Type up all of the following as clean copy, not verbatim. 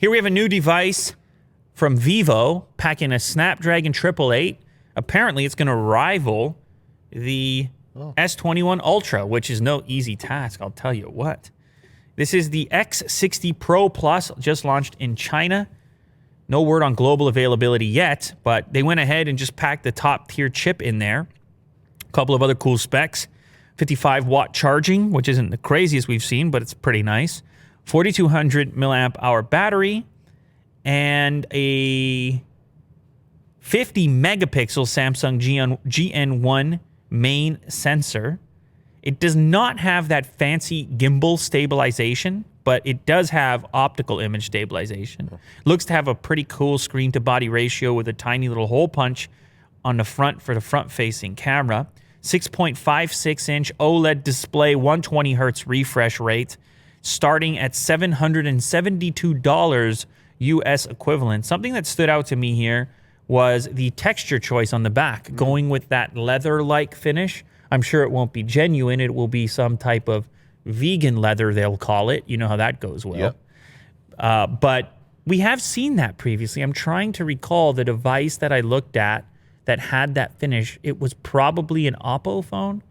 Here we have a new device from Vivo, packing a Snapdragon 888. Apparently, it's going to rival the S21 Ultra, which is no easy task, I'll tell you what. This is the X60 Pro Plus, just launched in China. No word on global availability yet, but they went ahead and just packed the top-tier chip in there. A couple of other cool specs. 55-watt charging, which isn't the craziest we've seen, but it's pretty nice. 4,200 milliamp hour battery, and a 50 megapixel Samsung GN1 main sensor. It does not have that fancy gimbal stabilization, but it does have optical image stabilization. Looks to have a pretty cool screen to body ratio with a tiny little hole punch on the front for the front-facing camera. 6.56-inch OLED display, 120 hertz refresh rate, starting at $772 US equivalent. Something that stood out to me here was the texture choice on the back, going with that leather-like finish. I'm sure it won't be genuine. It will be some type of vegan leather, they'll call it. You know how that goes well. Yep. But we have seen that previously. I'm trying to recall the device that I looked at that had that finish. It was probably an Oppo phone,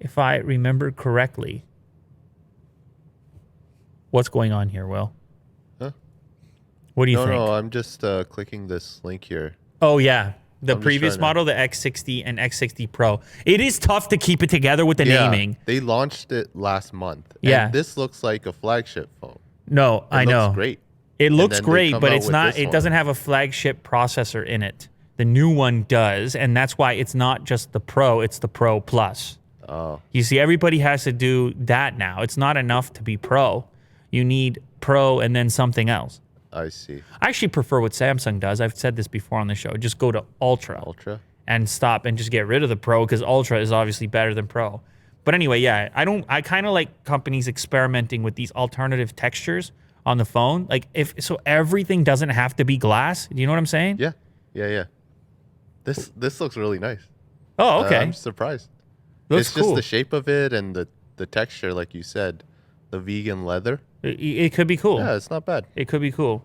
if I remember correctly. What's going on here, Will? Huh? What do you think? No, I'm just clicking this link here. Oh, yeah. The previous model, the X60 and X60 Pro. It is tough to keep it together with the naming. They launched it last month. Yeah. And this looks like a flagship phone. No, I know. It looks great. It looks great, but it's not. It doesn't have a flagship processor in it. The new one does, and that's why it's not just the Pro, it's the Pro Plus. Oh. You see, everybody has to do that now. It's not enough to be Pro. You need Pro and then something else. I see. I actually prefer what Samsung does. I've said this before on the show. Just go to Ultra. Ultra? And stop and just get rid of the Pro, because Ultra is obviously better than Pro. But anyway, yeah, I kind of like companies experimenting with these alternative textures on the phone. Like, so everything doesn't have to be glass. Do you know what I'm saying? Yeah. This looks really nice. Oh, okay. I'm surprised. Looks it's cool. just the shape of it and the texture, like you said, the vegan leather. It could be cool. Yeah, it's not bad. It could be cool.